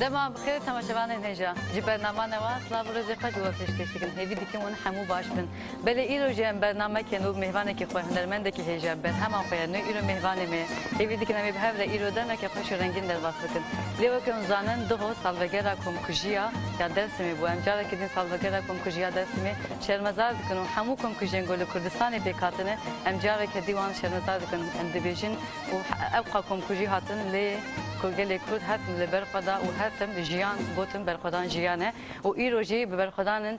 دما بخیر تماشاوان هنجا جی برنامه نواز لاب روز خوش و پیشکشی هیوی دیگه اون همو باش بن بله ایرو جم برنامه که نو مهوانه که خواه هنرمنده که هجا بن همه خواه نو ایرو مهوانه می هیوی دیگه نمی بهره ایرو دم که خوش رنگین در واسه کن لیو که اون زنان دو سالگرا کم کجیا یا درس می بو امجاره که دین سالگرا کم کجیا درس می شرمزار کنن همو کم کجین گل کردستان بیکاتنه امجاره که دیوان شرمزار کنن اندبیجن و ابقا کم کجی هاتن لی کلگل کرد هاتم لبرخدا و هاتم جیان بوتم برخدان جیانه و ایروجی برخدان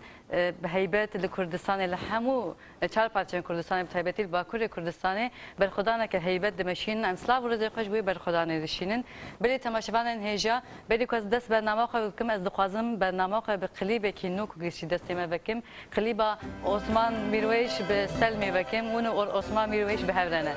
به هیبت لکردستان لحمو چهار پارچه کردستان به هیبتی باکور کردستان برخدانه که هیبت دمشین انسلاو روز خوش بوی برخدان دشینن بلی تماشاوان هجا بلی که از دست برنامه خو کم از دخوازم برنامه خو به قلیب کینو کگیشی دستی ما بکم قلیبا عثمان میرویش به سلمی بکم اونو عثمان میرویش به هورنه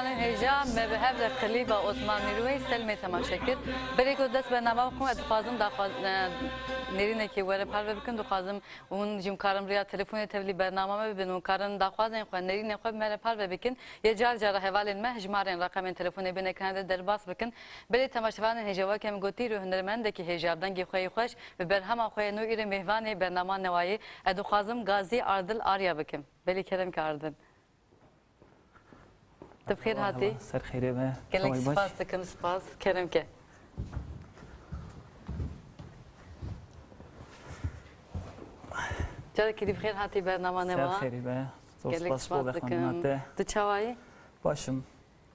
تماشاوانên hêja me bi hev re qilîba Osman Nîrûyê selmê temaşe kir. Berê ku dest bername xwe dixwazim nêrînekê were parve bikin dixwazim hûn jî karim rêya telefonê tevlî bername me bibin û karin daxwazên xwe nêrînê xwe me re parve bikin yê car cara hevalên me hejmarên raqemên telefonê bin ekranê de derbas bikin. Berê temaşevanên hêja weke em gotî û hunermendekî hêja dengê xwe yê xweş bi berhema xwe nû îrê mêhvanê bernama newayê ez dixwazim Gazî Ardil Arya bikim. Belê kerem ki Ardil. Tebxêr hatî. Ser xêrê me. Gelek spas dikim spas kerem ke. Carekî dî bixêr hatî bernama neva. Ser xêrê me. Gelek spas dikim. Tu çawayî? Başım.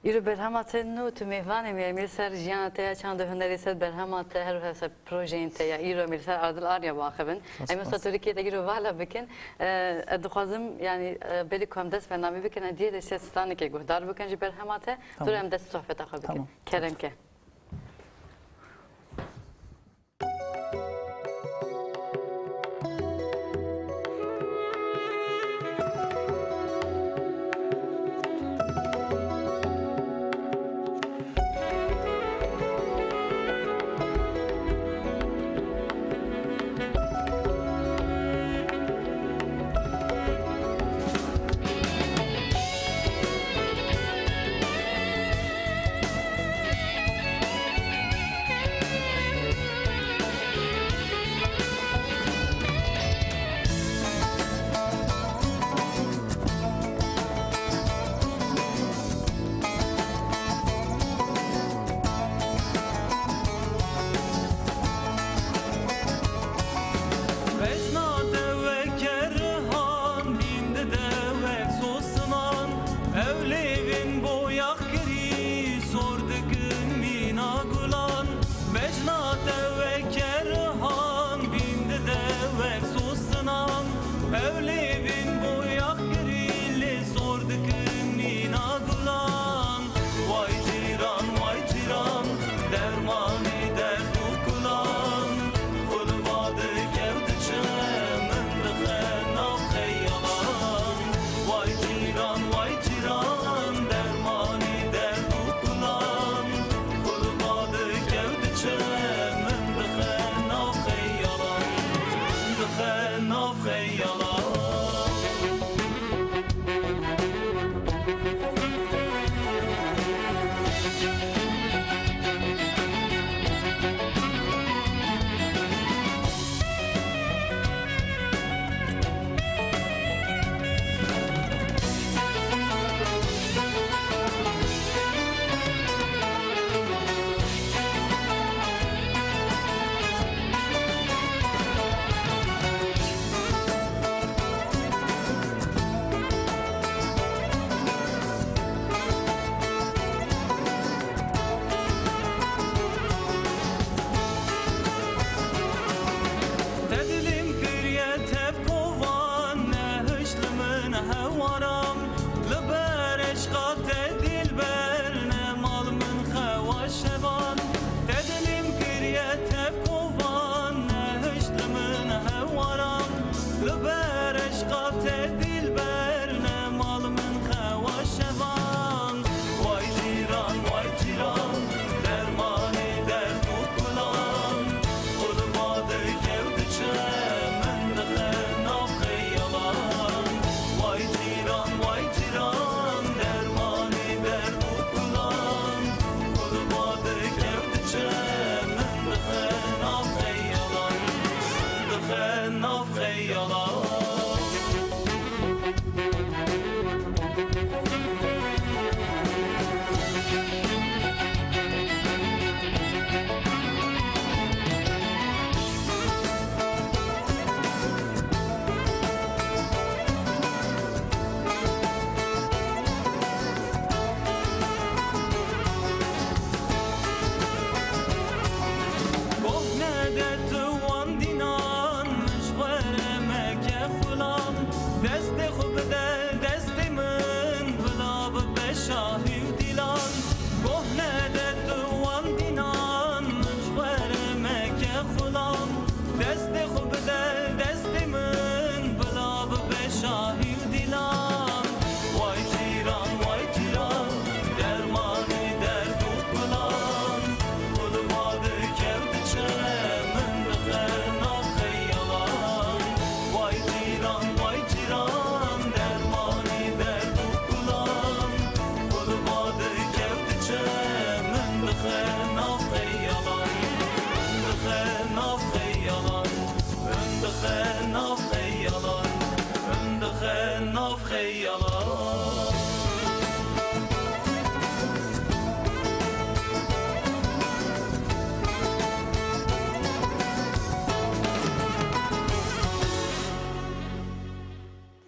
İro berhema te nû tu mêhvanê me emîr ser jiyana te ya çanda hunerê ser berhema te her hesa projeyên te ya îro emîr ser Ardil Arya baxibin. Em êsta Tirkiyeyê de îro vala bikin. Ez dixwazim yani berî ku em dest bernamê bikin diyê de stanekê guhdar bikin ji berhema te dur em dest sohbeta xwe bikin. Kerem ke.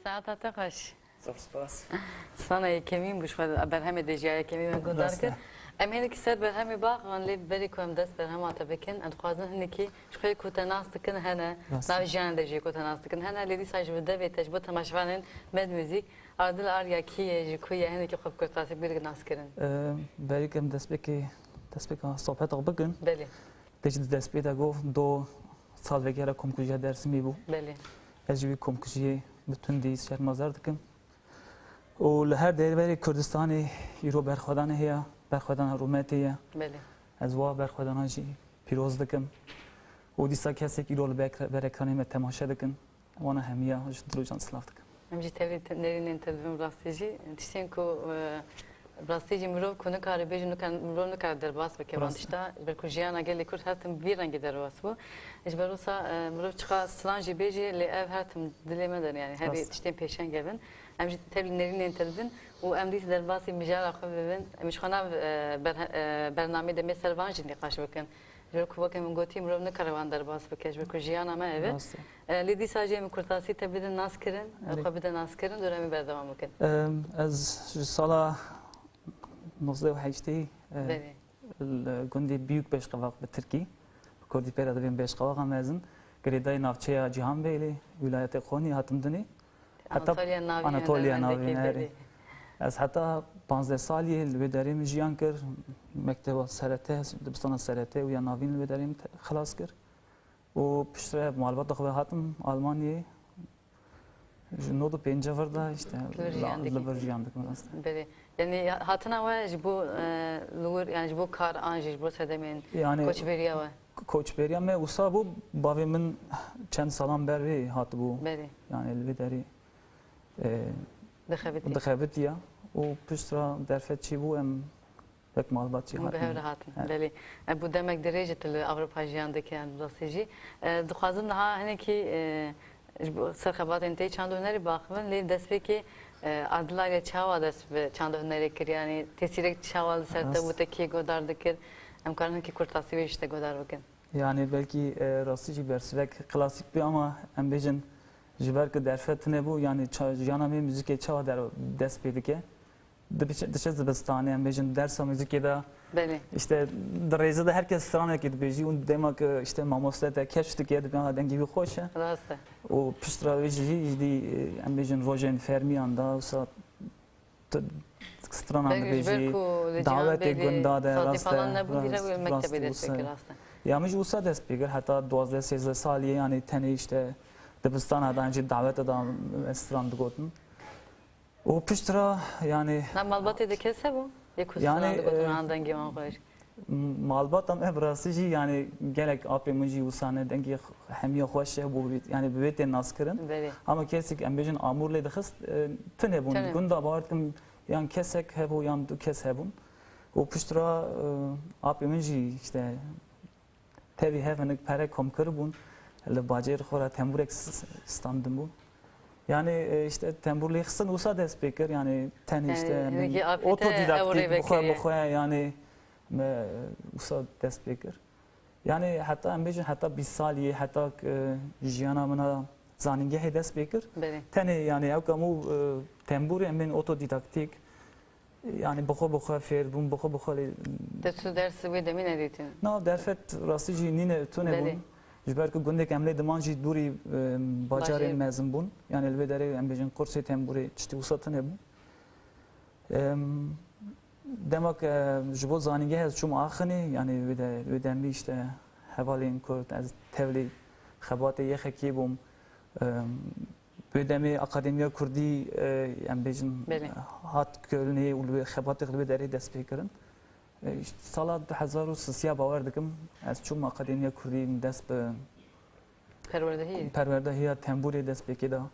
ساعتها تقش زۆر سپاس سانه کمین بوش خود بر همه دیجای کمین من گندار کرد ام هنی که سر بر همه باغ آن لی بری کوم دست بر همه آتا بکن ادخوازن هنی که شخوی کوتناست کن هنه ناو جان دیجی کوتناست کن هنه لیدی سایش بده بیتش بود تماشوانن مد موزیک عادل آریا کیه جکوی هنی که خوب کرتاسی بیرگ ناس کردن بری کم دست بکی صحبت آب بکن بله دیجی دست بیدا گفت 2 سال وگره کمکوژی درسی می بو بله اجوی کمکوژی بتوندی شهر مزار دکم و لهر دیوری کردستانی ایرو برخوادن هیا برخوادن رومتیه بله از وا برخوادن جی پیروز دکم و دیسا کسی که ایرو برکانی مت تماشا دکن وانا همیه هج دروجان سلاف دکم امجی تبری نرین انتدبیم راستیجی تشتین کو راستیجی مرو کنه کاری بیج مرو نکار در باس بکوان تشتا برکوجیان اگه لیکور هاتم ویرنگ در باس بو اجبروسا مرو چقا سلانجی بیجی لی اف هاتم دلیمه دن یعنی هری تشتین پیشن گبن امجی تبری نرین انتدبیم و امریز در باسی مجال آخو ببین امش خنا برنامه دمی سروانجی نقاش بکن جور کوبا که من گویی مرو نکاروان در باس بکش برکوجیان اما اوه لیدی ساجی من کرتاسی تبدیل ناس کردن خو بدن ناس کردن دورمی بردوام بکن از سالا 1980 الجندي بيوك باش قواق بالتركي كردي بيرا دبين باش قواق مازن قريداي نافشيا جهان بيلي ولاية قوني هاتمدني حتى أناطوليا ناوي از حتى 15 سالي الوداري مجيان كر مكتب سرته دبستان سرته ويا نافين الوداري خلاص كر و بشتري معلومات دخوة هاتم ألمانيا نودو پنجه ورده işte لبرجیان دکم راست. بله. Yani hatına ve jibo lur yani jibo kar anji jibo sedemin koç beriya ve. Koç beriya me usa bu bavimin çend salam beri hat bu. Beli. Yani elvederi. Dexebeti. ya. O püstra derfetçi bu em pek malbatçı hat. Behevre hatın. Beli. Bu demek derece Avrupa jiyandaki yani strateji. Dixwazim daha hani ki سرخبات انتهی چند هنری باخون لی دست به که عدالت چهوا دست به چند هنری کردی یعنی تاثیر چهوا سرته بوده که گودار دکر امکانه که کرتاسی بیشتر گودار بکن yani belki rastlıcı bersivek klasik bir ama em bejin jiber ki derfet ne bu yani janami müzik çava der dest bedike dışarı zibistane em bejin dersa müzik da işte derece herkes strana ki beji und demek işte mamosete keşfti ki de bana dengi bir hoş o psikolojisi di em bejin rojen fermi anda usa strana beji davet gunda da rasta ya mecbur usa dest beger hatta 12-13 sali yani tane işte dibistan da önce davet adam stranda gotun o piştra yani malbatı da kesse bu yani dengi man koyuş malbat am ebrasıcı yani gerek apemci usane dengi hemiye hoş bu yani büyüte naskırın ama kesik embejin amurle de hıst tane bun gunda bağırtım yani kesek hebu yan kes hebun o piştra apemci işte tabi hevenik para komkır bun le bacer khora temburek standım bu yani işte temburli kısın usa despeker yani ten işte otodidaktik bu yani usa despeker yani hatta embejin hatta bir saliye hatta jiyana mına zaninge despeker tane yani evkamu tembur emin otodidaktik yani bu fer bun bu dersi ve demin editin no derfet rastıcı nine tune bun جبر که گنده کاملی دمانجی دوری باجار مزن بون یعنی الوداره ام بیشتر کورسی تمبوری چتی وسط نبود دمک جبو زانیگه از چوم آخنی یعنی ودم بیشتر حوالین کرد از تولی خبات یه خکی بوم ودمی اکادمی کردی ام بیشتر هات کلنی ول خبات الوداره دست بیکرن سال 2003 باور دکم از چون اکادمی کردی دست به پروردهی تنبوری دست بکیدا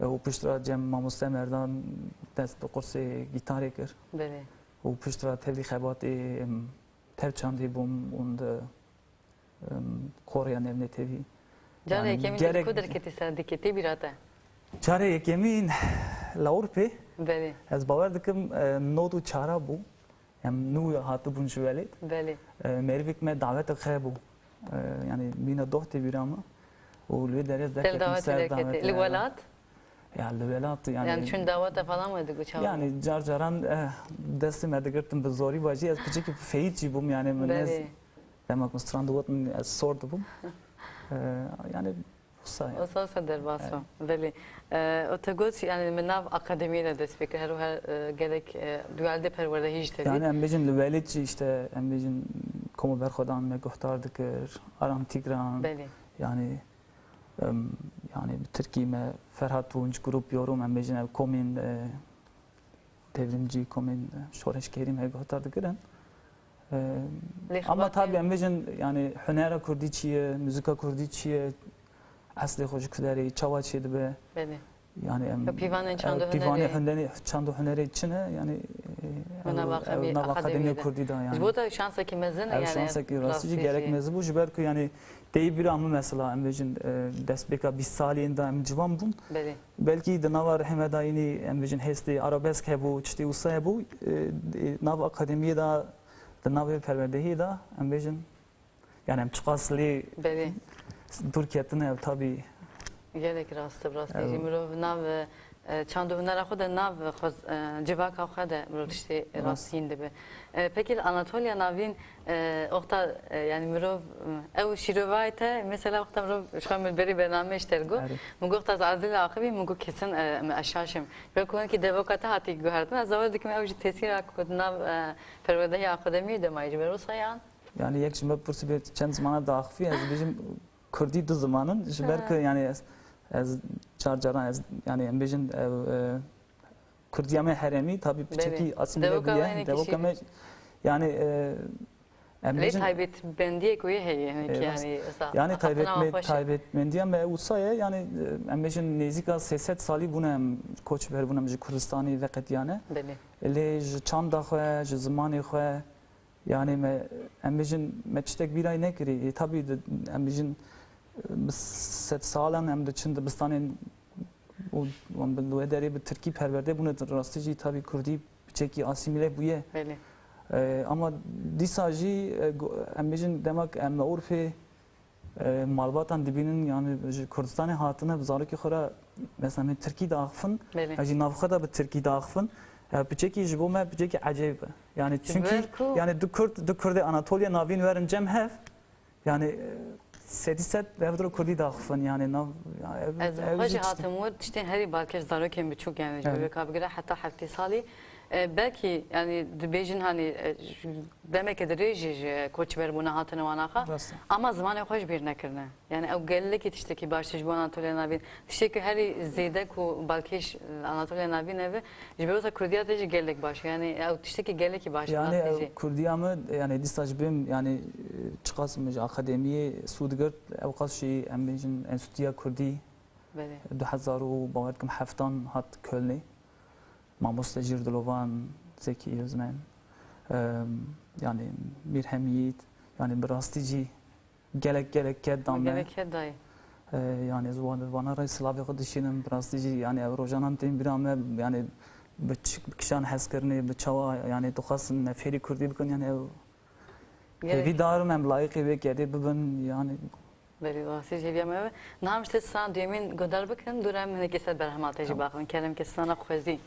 و پشترا جم ماموسته مردان دست به قرص گیتاری کرد و پشترا تبلی خبات تر چندی بوم und کوریا نمی تبی جاره یکمی کدر کتی سردیکتی بیراته جاره یکمی لاورپی از باور دکم نودو چارا بو هم نو هاتو بون شوالید مرویک میں دعوت خیبو یعنی مینا دوحتی بیرامه ولوی درس دعوت الولاد Yani velat Yani çün davata falan mıydı bu çava? yani carcaran destim edgirtim bir zori baji az küçük feyit bum yani menez demek ki stranduatın az sordu bum. Yani o sasa derbasro. Veli o tegot yani menav akademiyle despekir her gerek dualde perverde hiç tabii. Yani embejin velit işte embejin komu berxodan me guhtardık aram tigran. Yani yani Türkiye me Ferhat Tunç grup yorum embejin ev komin devrimci komin şoreş kerim ev guhtardık giren. Ama tabii embejin yani hünera kurdi çiye, müzika kurdi çiye, asli hoş kudari çava çiye be. Yani pivane çandu hüneri içine yani nav akademi kurdi da yani. Bu da şansa ki mezun yani. Şansa ki rastlıcı gerek mezun bu jiber ki yani deyi bir amı mesela embejin desbeka bir saliyinde em civan bun. Belki de navar hemedayini embejin hesti arabesk hebu çti usa hebu nav akademiye da nav perverdehi da embejin yani em çıkasli Türkiye'nin tabi gerek rastı mirov nav çandu hünera xwe de nav civaka xwe de mirov tiştê rastîn dibe. Peki Anatolya navîn oxta yani mirov ew şîrovayê te mesela oxta mirov xwe min berî bername işter got min got ez azîla axivî min got kesin me eşaşim ve konki devoka te hatî guherdin ez zawar dikim ew jî tesîra ku nav perwerdehî akademiyê de mayî ji ber wisa yan yani yek ji me pirsî bê çend zimana daxivî ez bêjim Kurdî du zimanin ji ber ku yani ez carcaran ez yani embejin Kurdiya me heremi tabi piçeki asimile bûye devoka me yani embejin taybet bendiye koyu heye yani taybetmendiye me usaya yani embejin nezika 300 salî bûne koç ber bûne ji Kurdistanê veqetiyane lê ji çanda xwe ji zimanê xwe yani me embejin me tiştek bîrayê nekirî tabi embejin set salan hem de Çin Dibistan'ın o belli bir Türkiye perverde bunu rastlıcı tabii Kurdi çeki asimile buye. Ama disaji embejin demek em Avrupa malbatan dibinin yani Kurdistan'ın hatına bizarı ki xora mesela Türkiye dağıfın, yani navxa da bir Türkiye dağıfın. Biçeki jibome biçeki acayip. Yani çünkü yani du Kurdi Anatolya navin verin cemhev yani Sediset devdro Kurdi dağıfın yani nav. Hoca hatımur işte her balkeş zaroken birçok yani böyle kabire hatta hafta sali belki yani dibejin hani demek ki reji koç ver buna hatını vanaha ama zamanı hoş bir nekirne yani o gelle ki işte ki başış bu Anatolya nabin işte ki her zeyde ku balkeş Anatolya nabin evi jiberosa Kurdiya teji gellek baş yani o işte ki gelle ki baş yani Kurdiya mı yani disajbim yani çıkasmıc akademiye sudgurt evqas şey embejin enstitüya Kurdi 2007 hat Köln'e Mamosta Jirdolovan, Zeki Özmen, yani bir hemiyet, yani bir rastici, gerek keddame. Yani zvanara Slavya dışının bir rastici, yani Evrojanan tem bir ame, yani bıçkışan heskerni, bıçava, yani dokasın neferi Kurdi bıkın, yani evi darım hem layık evi kedi bıbın, yani. Veri rastici eviyem evi. Nam işte sana diyemin göder bıkın, durayım ne keser berhamateci bakın, kerem kesana khwezi.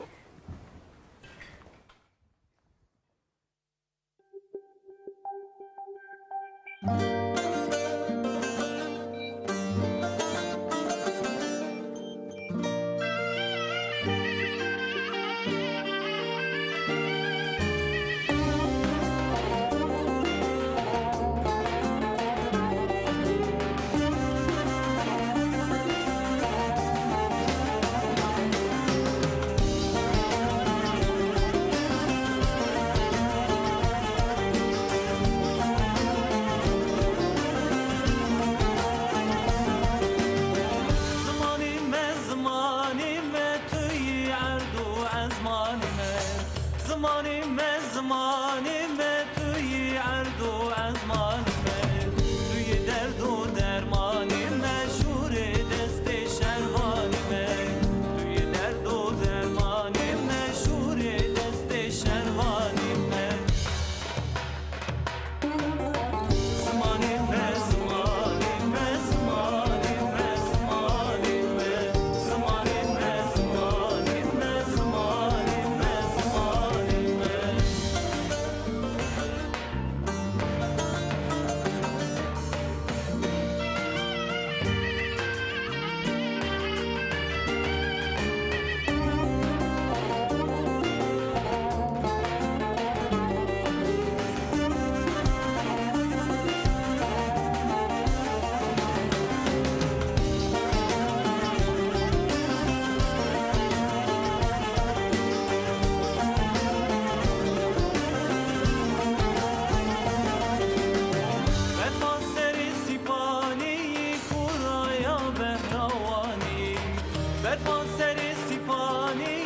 Berfan seri sipani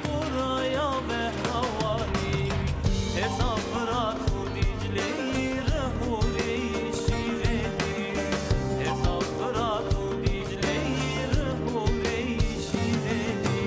Kuraya ve havani Hesafıra tu Dicle'yi Rehuri şiredi Hesafıra tu Dicle'yi Rehuri şiredi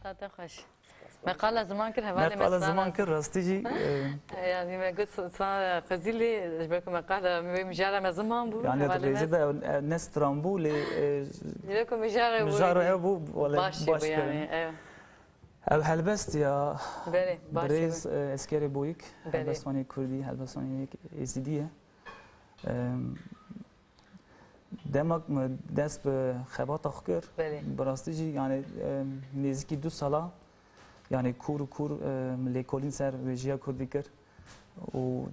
ساعات خوش مقالة زمان كر هوالي مقالة زمان كر راستيجي يعني ما قلت صار قزيلي جبركم مقالة مجارة ما زمان بو يعني تريزة ناس ترامبو لكم مجارة مجارة أبو ولا باش يعني أو هلبست يا بله بريز اسكري بويك هلبستاني كردي هلبستاني ازيدية دمك دست به خبات آخر براستیجی یعنی نزدیکی 2 ساله یعنی کور لیکولین سر ویژیا کردی کرد و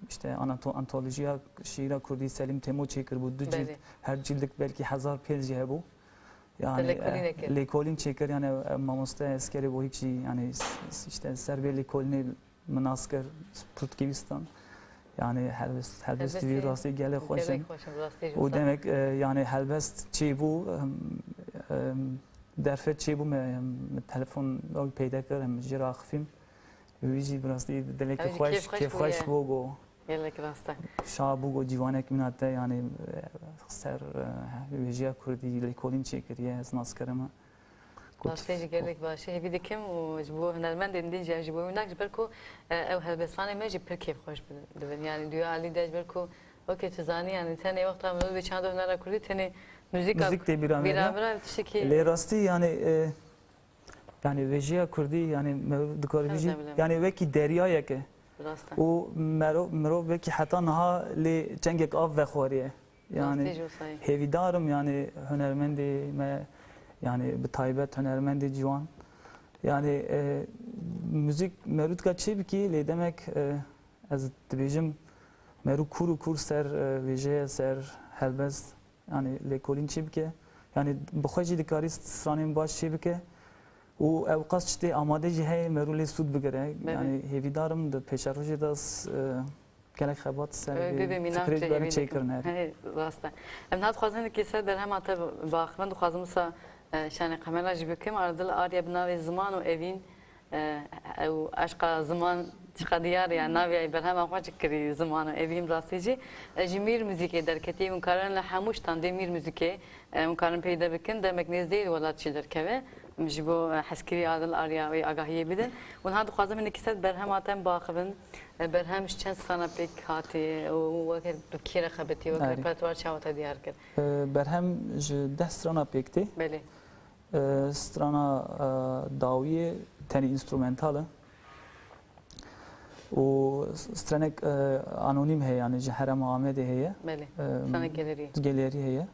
işte antolojia şiira Kurdi Selim Temo çekir bu 2 cilt her cildik belki 1000 page bu yani لیکولین çekir yani mamosta eskeri bu hiç yani işte serbe لیکولینی مناسکر Purtkivistan yani helbest bir rastı gele خوشن و demek yani helbest çi bu derfet çi bu telefon پیدا کردم جراح فیلم ویجی براستی دلک خوش کیف خوش بوگو گلک راسته شابوگو جوانک مناته yani سر ویجیا کردی لیکولین چیکریه از ناسکرما راستي قالك باشي هي بدي كم وجبوه هنرمند اندين جبوه هناك جبركو او هلبسفاني ما جبر كيف خوش بدن يعني ديو علي دا جبركو اوكي تزاني يعني ثاني وقت عملوا بي چاندو هنرا كردي ثاني موزيك دي بيرامرا تشكي لي راستي yani ویژیا کردی yani دکار ویژی yani وکی دریایه که و مرو وکی حتی نها لی جنگک آب وخوریه yani هیویدارم yani هنرمندی yani bir taybet hünermendi civan yani müzik merut ka çebki le demek az dibijim meru kur ser veje ser helbest yani le kolin çebke yani bxaji dikari stranim baş çebke o evqas işte amadeci hay meru le sud bigere yani hevidarım da peşarhoje das gelek xabat ser fikret bana çekirner rasta em hat xwazin ki ser der hem ata baxmend xwazimsa شان قمنا جبكم على ذل آريا بناوي زمان وإبين أو أشقى زمان شقى ديار يعني ناوي إبراهيم أخوة كري زمان وإبين راسيجي جمير موسيقى دركتي مكارن لحموش تاندي مير موسيقى مكارن بيدا بكن ده مكنيز ديل ولا تشي دركبه مجبو حسكري على الآريا وآگاهية بدن ونهاد خوازم إنك كسر برهم آتم باخبن برهم شن سنة بيك هاتي ووكر بكيرة خبتي وكر بتوار شاوتا ديار كر برهم 10 سنة بيكتي بله strana dawiye teni instrumentale o stranek anonim heye yani Herem Ahmet heye bele sana galeri heye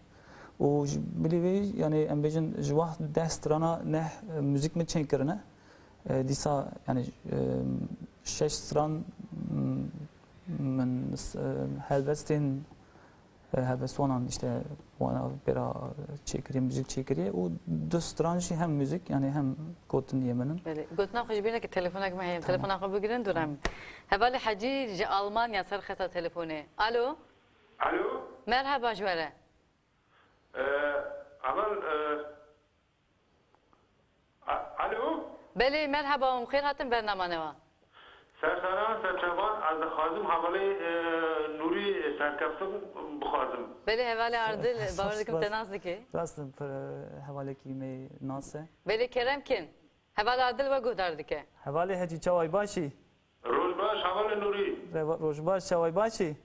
o bilive yani embejin jwah 10 strana ne müzik mi çenkirine disa yani 6 stran helbestên helbestwanan işte wana bera çekiriye müzik çekiriye û du stran jî hem müzik yani hem gotin diye min. Gotina xwe ji bîne ki telefonek me heye telefona xwe bigirin duram. Hevalê Hecî ji Almanya ser xeta telefonê. Alo. Alo. Merhaba ji were. Alo. Belê merhaba em xêr hatin bername wa. Sersana serçavan az xazım havalı Nuri serkeftim bixazım. Belê hevalê ardil bawer dikim te nas dike. Rastım hevalekî me nas e. Belê kerem kin. Hevalê ardil we guhdar dike. Hevalê hecî çaway başî. Rojbaş havalı Nuri. Rojbaş çaway başî.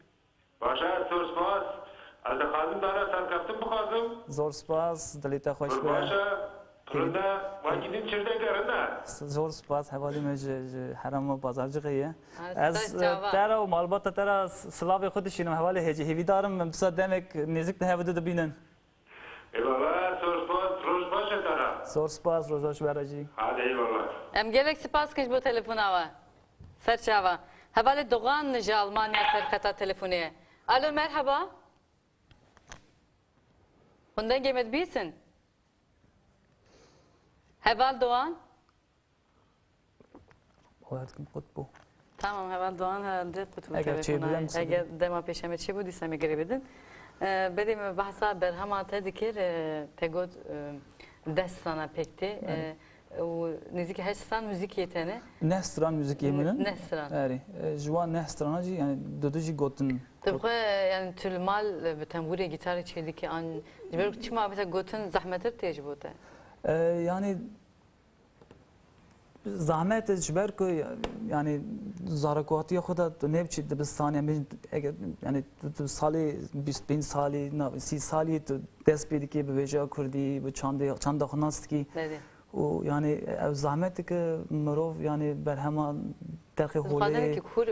Başa sorspas. Az xazım dara serkeftim bixazım. Zor spas dilê te xweş be. Başa Rında vakidin çirde karında. Zor spas hevalê me ji herama bazarcıqê ye. Ez çava. tera û malbata tera silavê xwe dişînim hevalê hecî hêvîdarim em disa demek nêzik de hevdê dibînin. Eyvallah sorspas rojbaş dara. Zor spas rojbaş were jî. Hadi eyvallah. Em gelek spas kiş bu telefona we. Ser çava. Hevalê Doğan ji Almanya ser xeta telefonê. Alo merhaba. Bundan gemed bîsin. Heval Doğan. Oladkim qutbu. Tamam Heval Doğan herhalde kutubu Eğer çevirem telefona. misin? Eğer dema peşeme çi bu disa me girebidin. Bedim bahsa berhama te dikir te god dest sana pekti. O niziki hestan müzik yetene. Ne stran müzik yeminin? Ne stran. Eri. Jwan ne strana jî yani dudu jî gotin. Tabqa yani tülmal ve tembure gitarı çeldiki an ciber çima mesela gotin zahmettir tecrübete. Yani zahmet jiber ku yani zarakatiya xuda tu ne biçi dibistaniye yani tu sali 20 sali 30 sali tu dest pediki bi veja Kurdî bi çanda xunastiki. O yani ev zahmet ki mirov yani berhema derxi holê kur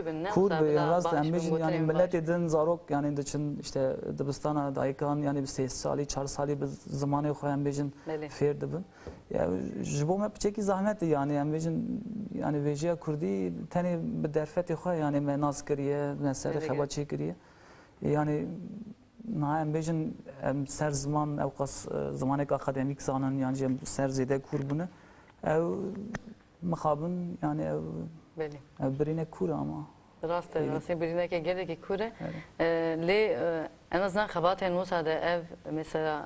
be rast embêjin yani milletê din zarok yani diçin işte dibistana dayikan yani bi 3 salî 4 salî bi zimanê xwe embêjin fêr dibin. Ya ji bo me piçekî zahmet yani embêjin yani vêjiya Kurdî tenê bi derfetê xwe yani me nas kiriye me serê xeba çêkiriye. Yani na embêjin em ser ziman ew qas zimanek akademîk zanin yani em ser zêde kur bûne ew mixabin yani ew birîne kur ama. Rast rastî birîneke gelekî kur e. Lê en azından xebatên Musa de ev mesela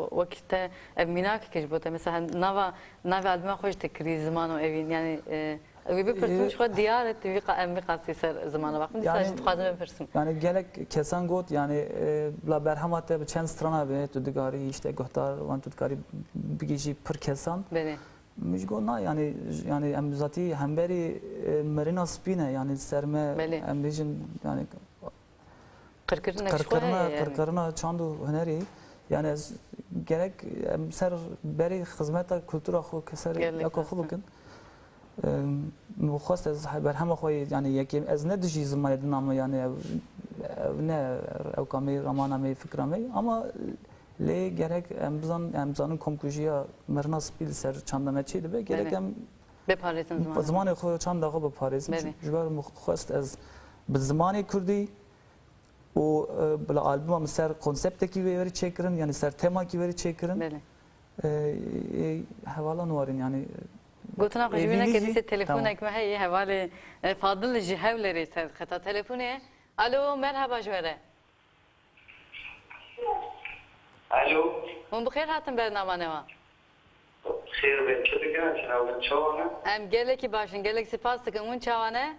wekî te ev mînakeke ji bo te mesela navê albûma xwe ji te kirî ziman û evîn yani Wî bipirsin xwe diyar et em vî qasî ser zimana baxin dîsa jî dixwazim bipirsim. Yani gelek kesan got yani la berhema te bi çend strana be tu digarî işte guhdar wan tu digarî bigîjî pir kesan. Mijgo na yani em zatî hemberî mirina spîne yani serme em bêjin yani qirqirina çand û hunerî yani gerek em ser berî xizmeta kultura xwe keserê yaka xwe bikin. مخواست از برهم خوی یعنی یکی از نه دشی زمان دنام یعنی نه او کامی رمانامی فکرامی اما لی گرک امزانın komkujiya مرنا سپیل سر چندانه چی به گرک ام بپارێزن زمان خو چند دقیقه بپارێزن جوار مخواست از به زمان کردی و بلا آلبوم سر کنسپت کی وری چیکرن یعنی سر تما کی وری چیکرن حوالا نوارین yani Gotina xwe ji kedî telefonek me heye hevalê Fadil ji hewlerê ser xeta telefonê. Alo merhaba ji were. Alo. Hûn bi xêr hatin bername wa. Xêr be çi dikin çawan çawan em gelekî başin gelek spas dikin hûn çawan e?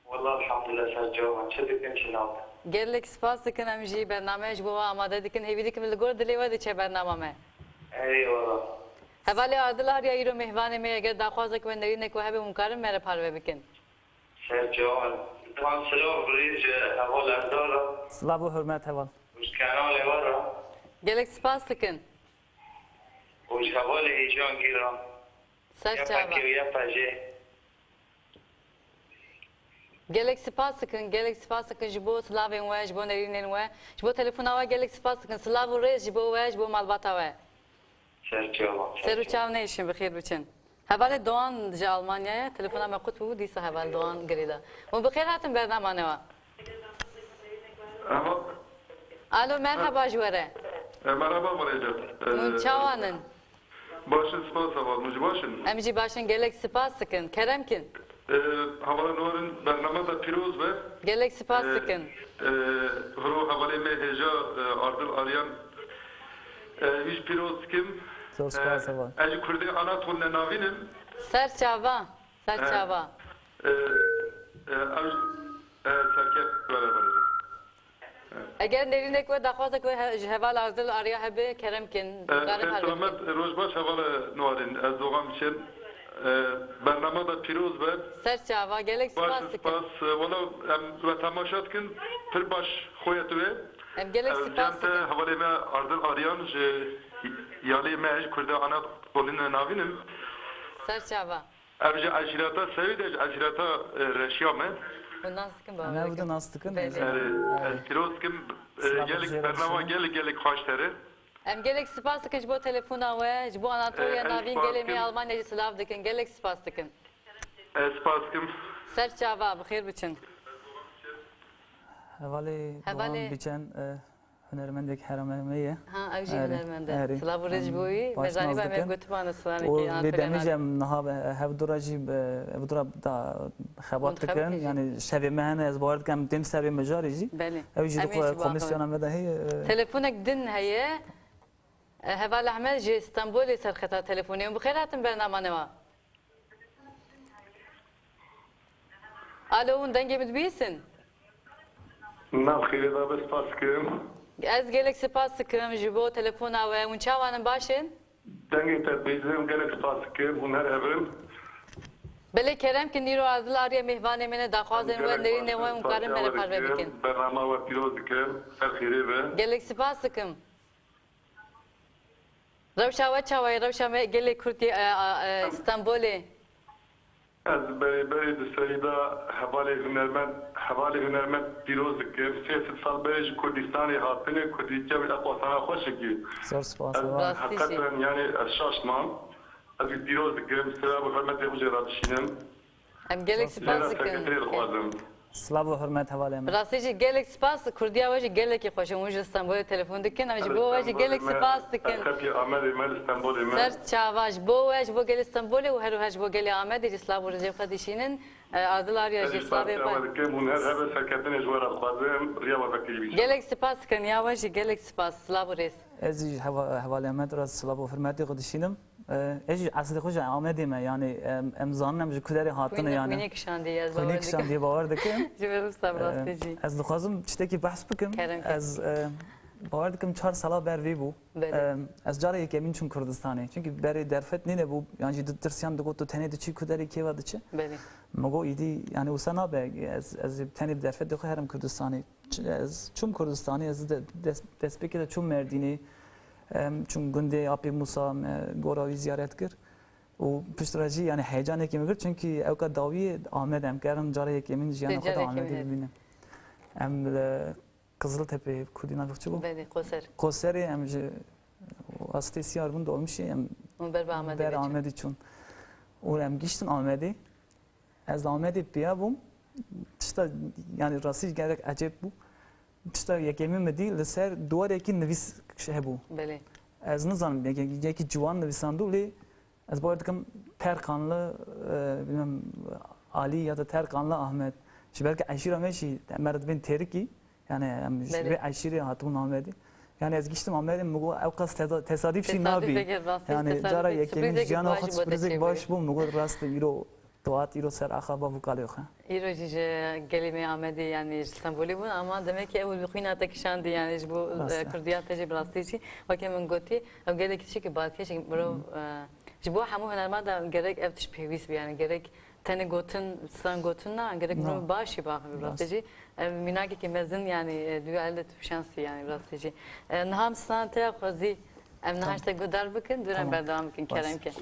Wallah elhamdülillah ser çawan çi dikin çinaw. Gelek spas dikin em jî bername ji bo amade dikin hêvî dikim li gor dilê we diçe bername me. Eyvallah. Hevalê ardilar ya îro mêhvanê me eger daxwazek we nerînek we hebe hûn karin me re parve bikin. Ser çawan. Tam selam birî ji heval erdara. Silav û hürmet heval. Ji kanalê wara. Gelek spas dikin. û ji hevalê hêjan gîran. Ser çava. Ya pejê. Gelek spas dikin ji bo silavên we ji bo nerînên we ji bo telefona we gelek spas dikin silav û rêz ji bo we ji bo malbata we. Ser çawan. Ser û çav neîşin bi xêr biçin. Hevalê Doğan ji Almanyayê telefona me qut bû dîsa heval Doğan girêda. Hûn bi xêr hatin bername wa. Ama Alo merhaba jwere. merhaba Malayca. Nun çawanın. Başın spas havalmış başın. Em jî başin gelek spas dikin. Keremkin. Havalı Nuvar'ın bernamada piroz ve Gelek spas dikin. huru havalı meheja ardıl arayan hiç piroz kim? Zor spas var. Eci Kürdi Anatol nenavinim. Serçava. Serçava. Serket beraber. Eğer nerinek ve daxwazek ve heval arzul arya hebe Keremkin. Selamet Rojbaş havalı Nuvar'ın ez doğam için bernamada piroz ve Serçava gelek baş spas dikin. spas valla ve tamaşat kin pir baş xoyet ve Em gelek spas Cemte dikin. havalı me ardıl arayan yali me eci Kürdi Anatol'un nenavinim. Serçava. Evce aşirata sevide aşirata reşyame. Bundan sıkın baba. Ne burada nasıl tıkın? Piroz kim gelik bernama gelik hoşları. Em gelek spas dikin bu telefona ve bu Anatolia navin gelemi Almanya Slav dikin. Gelek spas dikin. Spas kim Serçava bixir biçin. Havale Havale. devam biçen hünermendek heramemeyi. Ha evji Eri, hünermende. eri. Slav rejboyi. Baş Mezani ben nazdikin. götümanı Slaviki O Anatolia ve demeyeceğim naha hevdura jib hevdura da xebat dikin. Muntaxab Yani şevi mehane ez baard kem dem sevi mecari jî. Beli. Ev jî Em êşi komisyona me de heye. Telefonek din heye. Heval Ahmed ji İstanbul'e serxeta telefonu. Bixir hatin bernama neva. Alo, un denge bitbiysin. Navxire da bes pas kim Ez gelek spas dikim ji bo telefona ve un çawanın başın. Dengi tedbizim gelek spas kim huner evrim. Beli Kerem ki niro adıl arya mihvane mene daxwazın ve neri ne ve umkarım mere parve bikin. Bernama ve piroz dikim serxire ve Gelek spas dikim. Revşa ve çavay revşa me gelek Kurti İstanbul'e. Ez beri de serida havale hünermend piroz dikim. 3 sal beri Kurdistan'ı hatine Kurdistan ve akvasana hoş ki. Zor spas var. Rast- Hakikaten yani şaşmam. Az bir piroz dikim. Selam hürmet yapıcı radişinem. Em gelek spas Sekreteri dikim. lazım. Slav ve hürmet havale me. Rastî gelek spas Kurdiya ve jî gelekî xweş û ji İstanbul'e telefon dikin em ji bo ve jî gelek spas dikin. Kapi Ahmet Emel İstanbul Emel. Ser çava ji bo ve ji bo gel İstanbul'e û her ji bo gel Ahmed ji Slav û Recep dişinin adılar ya ji Slavê xwe. Gelek spas dikin ya ve jî gelek spas Slav û Rêz. Ez jî havale me raz slav ve hürmeti qudişinim. Ez jî aslında hoş Ahmedî me yani em zanim ji kuderê hatine yani. Xwînê kişandiye ez bawer Kunik dikim. şan diye bawer dikim. Ji ber usta rastî jî. Ez dixwazim tiştekî behs bikim. Kerem. Ez bawer dikim 4 sala ber vê bû. Belê. Ez cara yekemîn çûm Kurdistanê. Çünkü berê derfet nîne bû. Yani jî tirsiyan digot tu tenê diçî kuderê kêva diçe. Belê. Mago îdî yani wisa nabe ez tenê derfet dixwe herim Kurdistanê. Ez çûm Kurdistanê ez destpêkê de çûm Merdînê. Çûm gundê Apê Musa gora wî ziyaret kir. û piştre jî yani heyecanekê min kir çünkü ew ka dawiyê Ahmed em kerin cara yekemîn jiyana xwe de Carekê Ahmedê min bibînin. Em li Kızıltepe Kurdî navçe bû. Belê qoser. Koserê em ji hastê siyar bûn dolmuşê em Û ber be Ahmedê ber biçin. Ahmedî çûn. û em giştin Ahmedê. Ez li Ahmedê piya bûm. Tişta yani rastî gelek ecêb bû. Tişta yekemîn me dî li ser duwarekî nivîs hebû. Belê. Ez nizanim yekî ciwan nivîsandû lê ez bawer dikim Terkanlı bilmem Ali ya da Terkanlı Ahmet. Ji ber ke eşîra me jî me dibên terikî yani em ji vê eşîrê hatibûn Ahmedê. Yani ez giştim Ahmedê me got ew qas tesadîf jî nabî. Yani cara yekemîn jiyana xwe sürprizek baş bû me got rastî îro doğat îro ser axaba bû kalê xwe. İro jî ji gelê me Ahmedê yani ji İstanbulê bûn ama demek ki ew li xwîna te kişandî yani ji bo Kurdiya te jî bi rastî jî wekî min gotî ew gelekî tişekî balkêşek mirov ji bo hemû hunermanda gerek ev tiş pêwîst bî yani gerek tenê gotin stran gotin na gerek mirov başî baxî bi rastî jî ev mînakekî mezin yani duya elde tu şansî yani bi rastî jî niha stran te xwezî em niha te gudar bikin duran berdewam bikin keremke.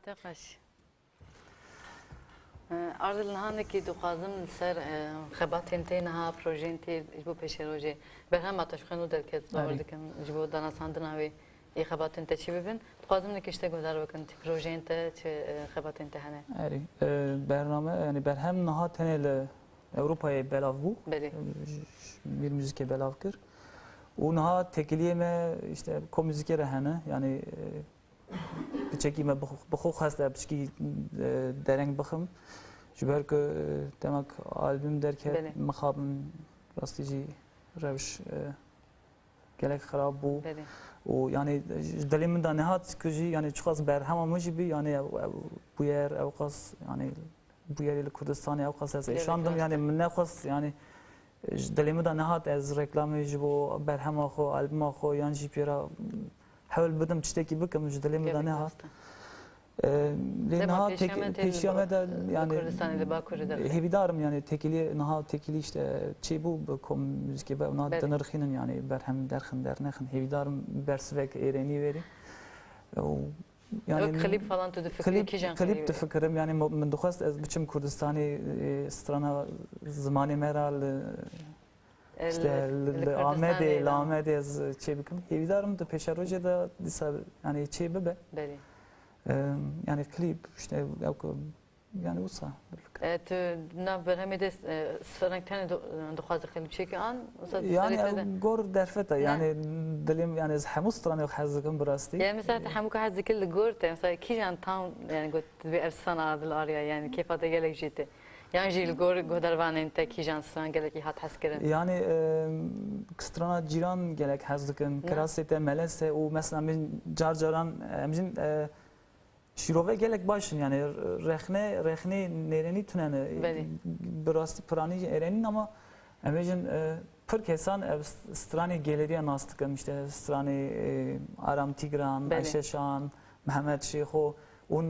هاته خوش عرض النهانه کی دخوازم سر خباتین تی نها پروژین تی جبو پیش روزی به هم تشخیص در که دارد کم جبو دانستان ناوی ای خباتین تی چی ببین دخوازم نکشته گذار بکن تی پروژین تی چه خباتین تی هنه آری برنامه یعنی بر هم نها تنل اروپای بلاف بو bir müzik belav kır. Onha tekliye me işte ko müzik rehane yani bir çekime bxu xasta bişki dereng baxım. Jiber ki demek albüm derken mexabın rastici reviş gelek xarab bu. O yani dilimin de nehat kuji yani çıkas berhamamı gibi yani bu yer evkas yani bu yer ile Kurdistan evkas yaşandım yani minnekas yani دلیمه دا نهاد از رکلامی جبو برهم آخو آلبوم آخو یان جی پیرا حاول بدم چته کی بکم جو دلیمه دا نهاد لنها پیشیامه دا yani hevidarım yani tekili naha tekili işte çi bu kom müzik be ona denirxinin yani berhem derxin dernexin hevidarım bersvek ereni veri yani klip falan da fikri kijan klip de fikrim yani من دخواست از بچم کردستانی استرانا زمانی meral işte لامد از چه بکم هیدارم da peşaroje da yani çe bebe yani klip işte yani usa tu na berhemede saranktan دخواست klip çeki an yani gor derfeta yani dilim yani hamus strana حزكم براستي يعني مثلا حموك حز كل جورته مثلا كيجان تاون يعني قلت بأرسنا هذا الأريا يعني كيف هذا جالك جيته يعني جيل جور قدروان أنت كيجان سان جالك يهات حسكرن يعني كسترانا جيران جالك حزكم كراسته ملسه ومثلا من جارجاران مجن شیروه گلک باشن yani رخنه نرینی تونن براستی پرانی ارینی ama امروزن پر کسان استرانی گالریه ناستکم işte استرانی آرام تیگران عایشه شان محمد شیخو اون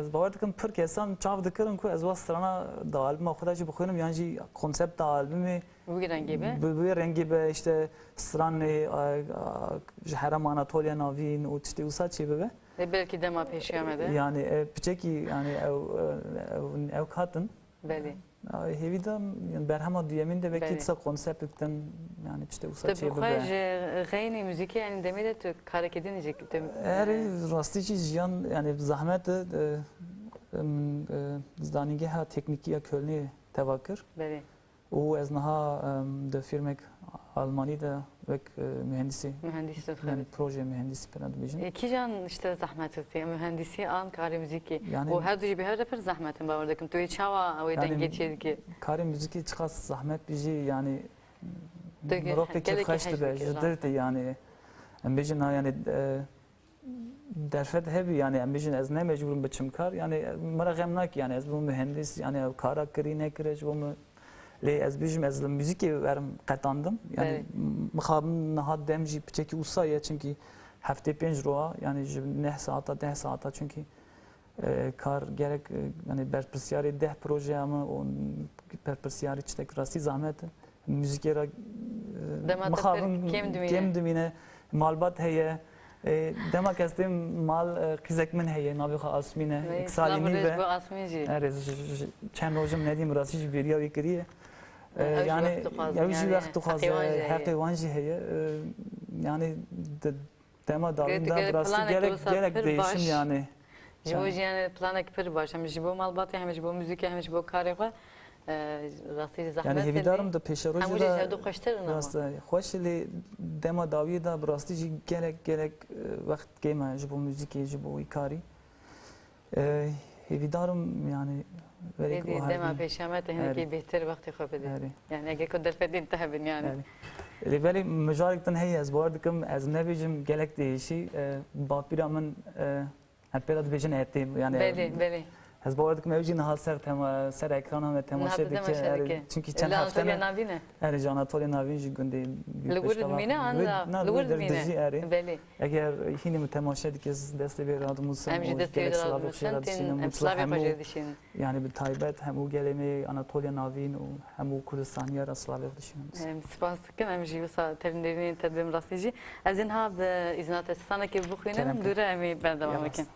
از باور دکم پر کسان چاو دکرن کو از واسترانا دا آلبوم خودش بخونم یعنی کنسپت دا آلبومی bu rengi be işte strani Haram Anatolia navin o işte usa çebe belki de ma peşemede yani piçeki yani ev kadın beli hevida yani berhama diyemin de belki ise konseptten yani işte usa çebe tabii gayni müzik yani demede tu hareket edecek de eğer rastici jiyan yani zahmet zdaninge ha teknikiya kölni tevakkür beli او از نها د فیرمک آلمانی ده وک mühendisi yani proje mühendisi falan diyeceğim. Kijan işte zahmet etti mühendisi an kari müziki. O her duyu bir her rapper zahmetin bağırdakim. Tu hiç hava o eden geçiyor ki. Kari müziki çıkas zahmet bizi yani Marok'taki kaçtı be jidderti yani. Ambijin yani derfet hebi yani ambijin az ne mecburum biçim kar yani maragemnak yani az bu mühendis yani kara kari ne kireç bu لی از بیشم از موزیکی ورم قطعاندم یعنی مخابم نهاد دمجی بچکی اوسایه چونکی هفته 5 روز یعنی 9 ساعت 10 ساعت چونکی کار gerek yani berpersiyari 10 proje ama on berpersiyari işte krasi zahmet müzikera mخابم kem dimine malbat heye demek istem mal kizek min heye nabiha asmine iksalini ve çen rojum nedim rasici veriya vikriye yani yavşi vaqt tukhaz haqiwanji heye yani tema davında biraz gerek değişim yani Jiboji yani plana kipir baş hem jibo malbat hem jibo müzik hem jibo kariqa rasici zahmet yani hevidarım da peşeroji da rasta xoşli dema davi da brastici gerek vaqt gema jibo müzik jibo ikari hevidarım yani Dedi dema peşamet henki behter vakti xabedi yani eğer ko derfedin tahbin yani Libeli majarikten hey az bardıkım az nebijim gerek değişi bapiramın hepela dibijin ettim yani beli از باورد که موجی نهال سر اکران هم تماشا دیگه چونکی چند هفته نه اره جاناتولی نوین جی گنده لگورد مینه آنها لگورد مینه بله اگر هینی متماشا دیگه دسته به رادموس همچی دسته به رادموس تن سلاوی خجردشین yani bir taybet hem o gelemi Anatolia navin o hem o Kurdistaniye raslavı düşünüyorum. Spasikim hem jiva tevnderin tedbim rastlıcı. Az inha iznat sana ki bu xwinam dure emi ben devam ekim.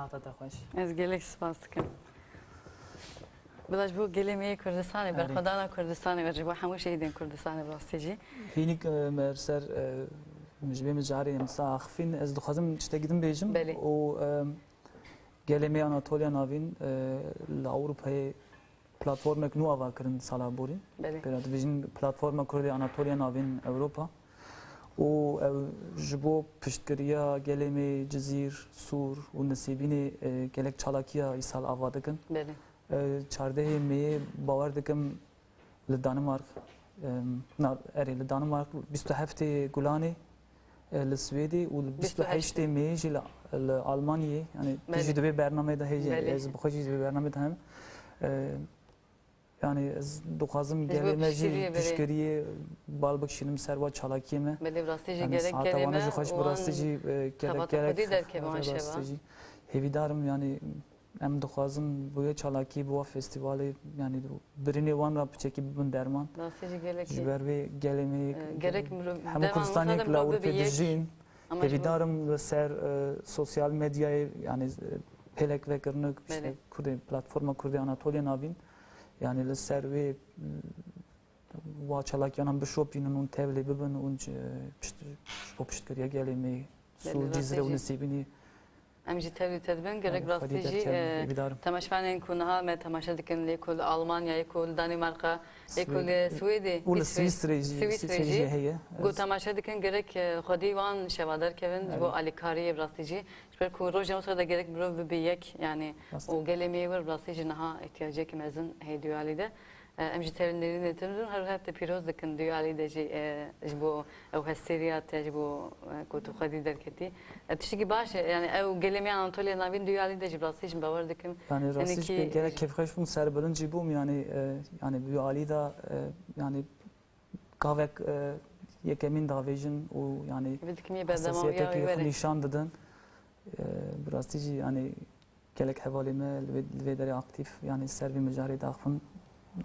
هاتا تخوش از گلک سپاس دکم بلاش بو گلمی کردستانی برخدانا کردستانی و جبو همو شهیدین کردستانی براستیجی هینیک مرسر مجبی مجاری امسا اخفین از دخوازم چته گیدم بیجم و گلمی آناتولیا ناوین لأوروپای پلاتفورمک نو آوا کرن سالا بورین برات ویژن پلاتفورم کردی آناتولیا ناوین اوروپا و جبو پشتگریا گلمی جزیر سور و نسیبینی گلک چالاکیا ایسال آوا دکن 14 می باور دکم لدانمارک لدانمارک 27 گولانی لسویدی و 28 می جل آلمانیه یعنی تیجی دوی برنامه ده هی از بخوشی دوی برنامه ده هم yani dokazım gelemeci pişkeriye bal bakışım serva çalakiyeme. Beli brastici yani gerek geleme. Saat hoş brastici gerek brastici. Hevidarım yani em dokazım bu çalaki bu festivali yani birini van rap çekip bun derman. Brastici gerek. Jber ve geleme. Gerek hem Kürdistan'ı lavur pedijin. Hevidarım ve ser sosyal medyayı yani pelek ve kırnak işte Kurdi platforma Kurdi Anatoliya navin. Yani لسر و واچلاکیان هم بشوپین اون تبلی ببن اون پشت کریه گلی می سو جزره و نسیبینی امجی تبلی تدبین gerek راستیجی تماشفانین کنها ما تماشا دکن لیکول آلمانیا لیکول دانمارکا لیکول سوئدی اول سوئیسری هیه گو تماشا دکن gerek خودی وان شوادر کردن bu alikari راستیجی شبر کو روزی مثلا gerek برو بیک yani o gelemi var راستیجی نها احتیاجی که مزن هیدیوالی ده امجی ترندرین نتمرون هر هفته پیروز دکن دیوالی دجی جبو او هستریات جبو کوتو خدی درکتی تشکی باشه yani او gelemi Anatoliya navin دیوالی دجی راستیجی باور دکم yani راستیجی gerek kefkaş bun serbelin cibum yani دیوالی da yani kavek yekemin davejin o yani hassasiyete ki nişan dedin راستیجی yani gerek hevalime ve deri aktif yani servi mücari dağfın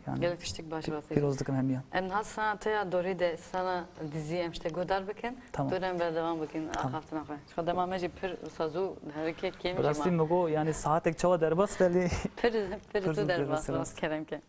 yani gelip fiştik başı basıyor. Pirozlukım hem ya. Em has sanataya doğru de sana dizi emşte godar bakın. Dönem ver devam bakın. Haftana koy. Şu devam eci pir sazu hareket kemiş ama. Rasti mogo yani saatek çava derbas veli. Pir tu derbas kerem ke.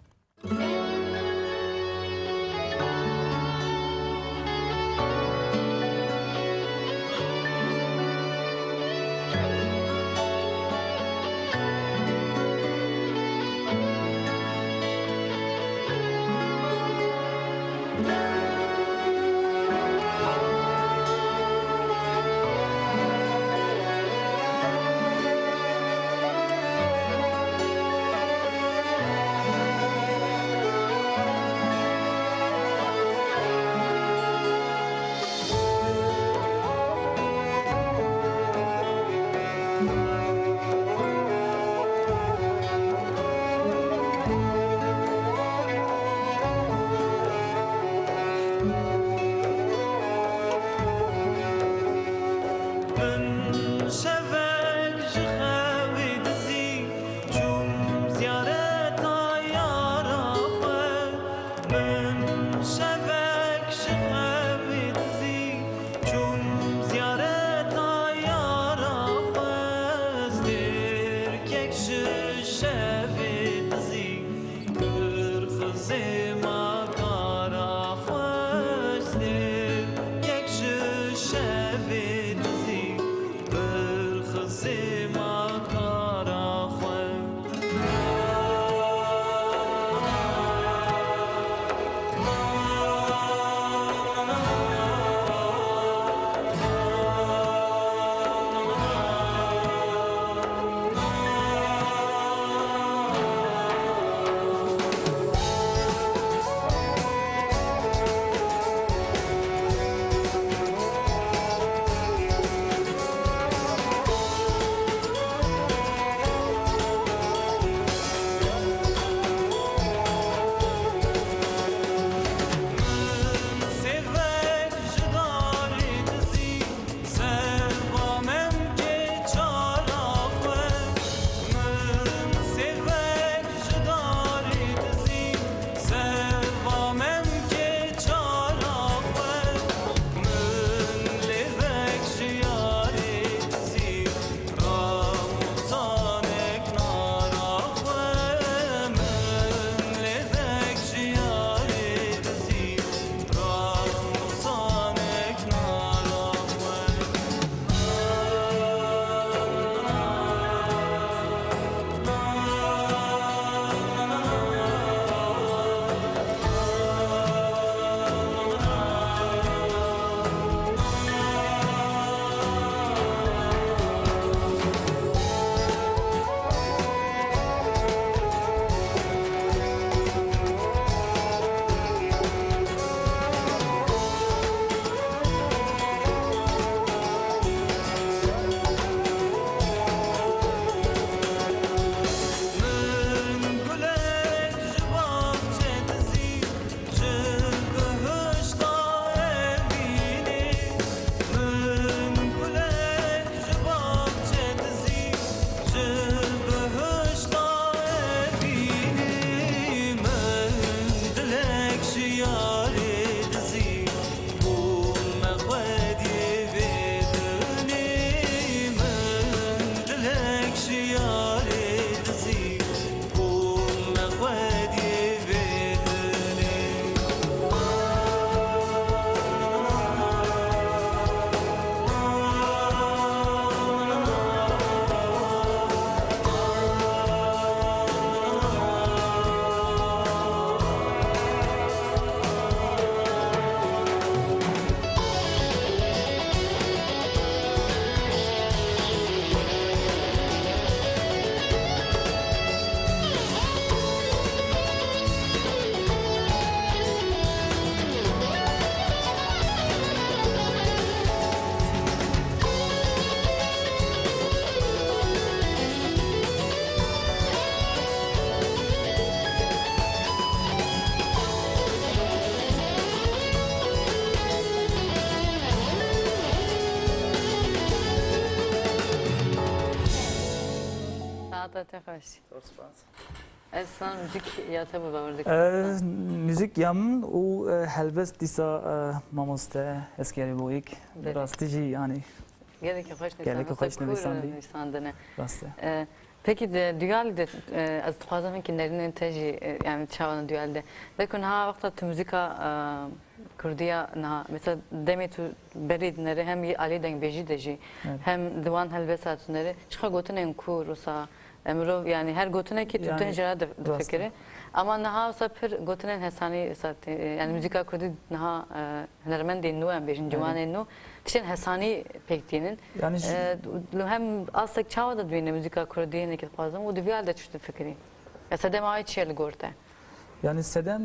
Hata te hoş. Esnan müzik yata bu vardık. Müzik yamın o helbest disa mamoste eskeri boyik. Rastici yani. Gelek hoş Nisan'da. Rastı. Peki de düğelde az tuhazamın ki nerinin teji yani çağının düğelde. Lakin ha vakta müzika Kurdiya na mesela demet berid nere hem Ali deng beji deji hem divan helbesat nere çıka gotun kur rusa emro yani her gotuna ki tutun jara da fikri ama naha sapır gotun hesani sat yani müzika Kurdi naha henermen denu hem bejin civan enu tişen hesani pektinin yani hem aslak çağa da düğüne müzika Kurdiye ne ki fazla o düğelde çıktı fikri. Mesela demay çel gorte. Yani sedem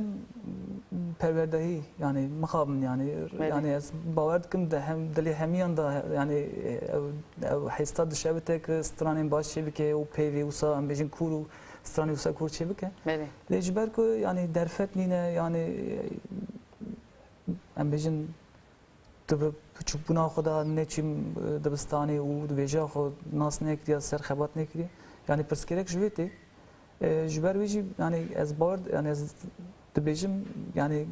perverdahi yani makabın yani باور دکم ده هم دلی همیان ده yani هستا دشابته stranin baş çevike o pevi usa ambejin kuru strani usa kur çevike. Lejber ko yani derfet nine yani ambejin tabi küçük buna kadar neçim debistani u dveja xo nas nekdiya ser xabat nekdi yani perskerek jveti jber veji yani ez bard yani ez debejim yani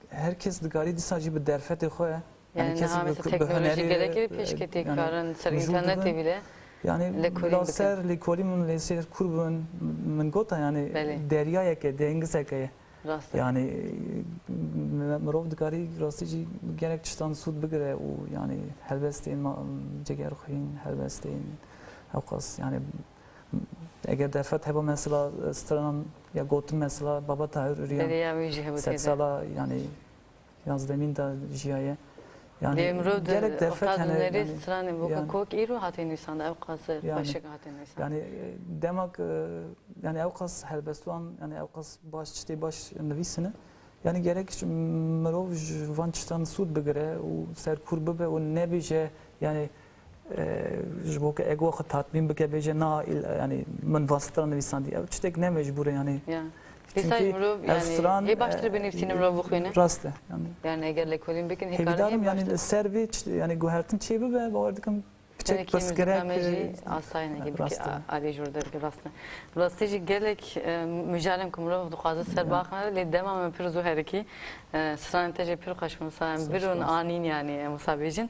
herkes digari disacı bir derfet xoya yani teknoloji gerekir peşketi karın ser interneti bile yani laser likolim laser kurbun min gota yani deryaya ke dengise ke yani مرov digari rastici gerek çtan sud bigre o yani helbesteyn ceger xoyin helbesteyn avqas yani eğer derfet heba mesela stranan ya gotun mesela baba tahir ürüyen set sala yani yazdemin da jiyaye yani gerek derfet hani stranan bu kok iru hatin insan avqas başık hatin insan yani demek yani avqas helbestuan yani avqas baş işte baş nevisine yani gerek مرov van çtan sud bigre o ser kurbe ve o ne bije yani جبو که اگه وقت تطمیم بکه بیچه نه یعنی من واسطه نویسندی اول چیزی که نمیجبوره یعنی çünkü yani hep baştır benim sinema bukuyne raste yani eğer lekolim bekin hikayetim yani servi yani guhertin çebi ve vardıkım küçük bas gerek asayne gibi ki Ali Jordan gibi rastla rastici gelek mücadele kumru duqazı ser bakana le demam pirzu herki strateji pir kaşmasa birun anin yani musabijin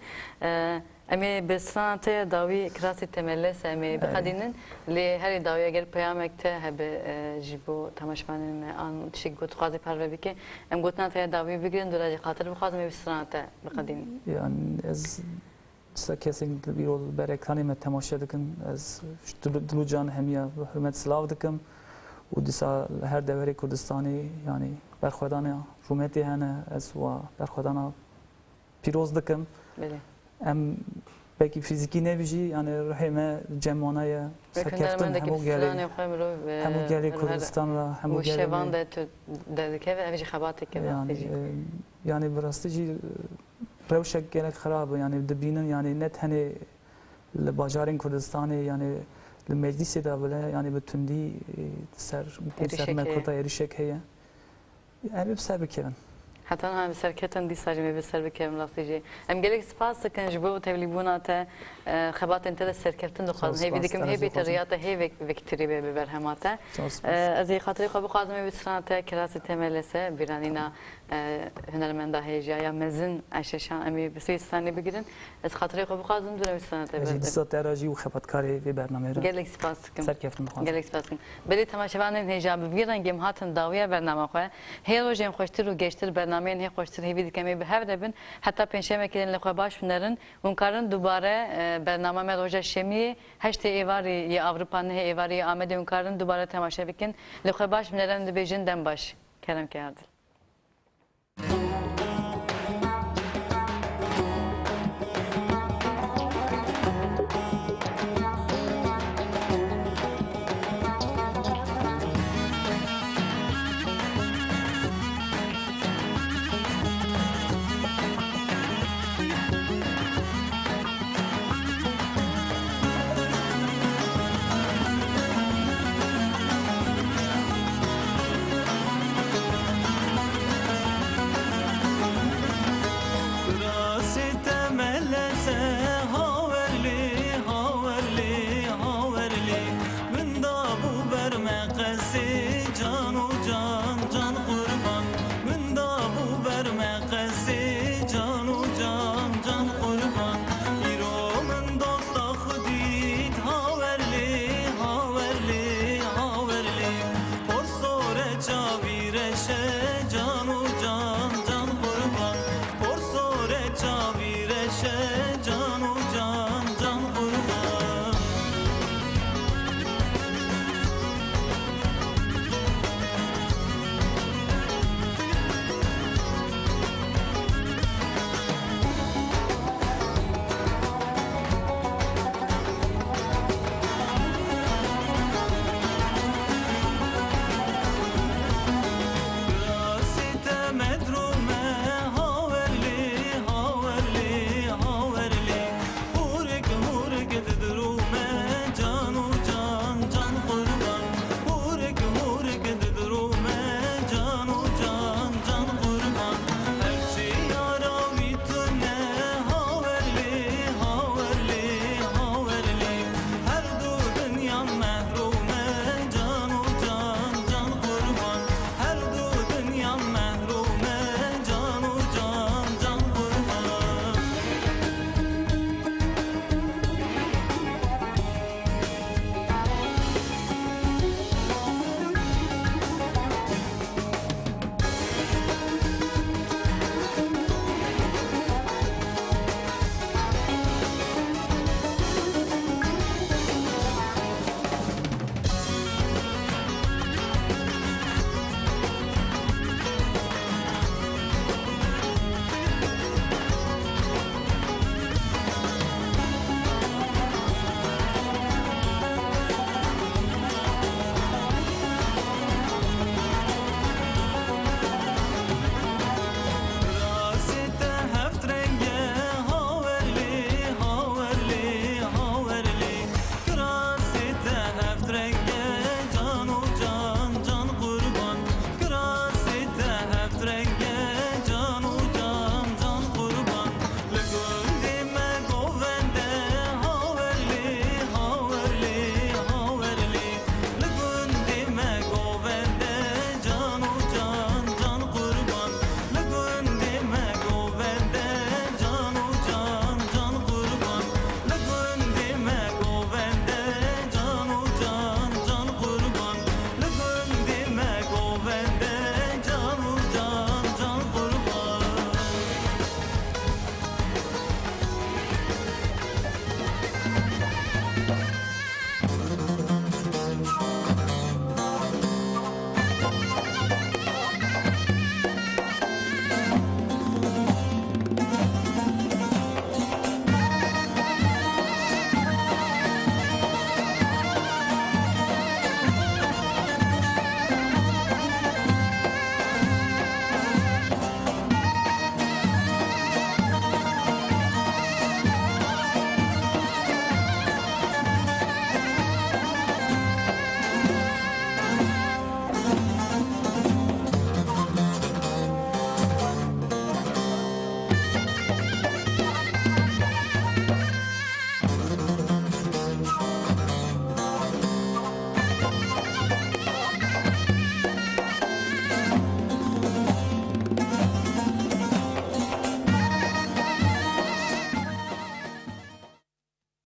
Emi besante davi krasi temelle semi bixadinin li her daviye gel peyamekte hebe jibo tamaşmanin an tişik got qazi parve bike em gotna te davi bigrin duraje khatir bixazim besante bixadin yani ez kesin bir yol berek hani me temaşa dikim ez dulucan hemiya hürmet slav dikim u disa her deveri Kurdistani yani berxwedana rumeti hene ez wa berxwedana piroz dikim em belki fiziki nevici yani rahime cemonaya sakeftin hemu geli Kurdistan'la hemu geli şevan da dedik ve evici xabatek yani brastici revşek gerek xarab yani dibinin yani net hani bajarın Kurdistan'ı yani meclisi de böyle yani bütündi ser mekota erişek heye yani hep sebekevin حتی هم سرکتن دیساجی می بسر بکیم راستیجی. ام گلیک سپاس کنج بو تبلیغونات خبات انتل سرکتن دخوازن. هی بیدیم هی بیتریات هی وکتری به برهماته. از این خاطری خب خواهم می بسرانت کلاسی تملسه بیرانینا هنرمنده هیجا یا مزن اششان امی بسیستانی بگیرن. از خاطری خب خواهم دارم بسرانت. دیسات تراجی و خبات کاری به برنامه را. گلیک سپاس کن. سرکتن خواهم. گلیک سپاس کن. بری تماشاوان هیجا بگیرن گیم هاتن داویه برنامه خواه. هی روزیم خوشتر و گشتر برنامه هی خوشتر هی ویدی کمی به هر دبن حتی پنجشنبه کلین لخوا باش بنرن اونکارن دوباره برنامه من روز شمی هشت ایواری یا اروپا نه ایواری آمده اونکارن دوباره تماشا بکن لخوا باش بنرن دبیجن دم باش کلام کرد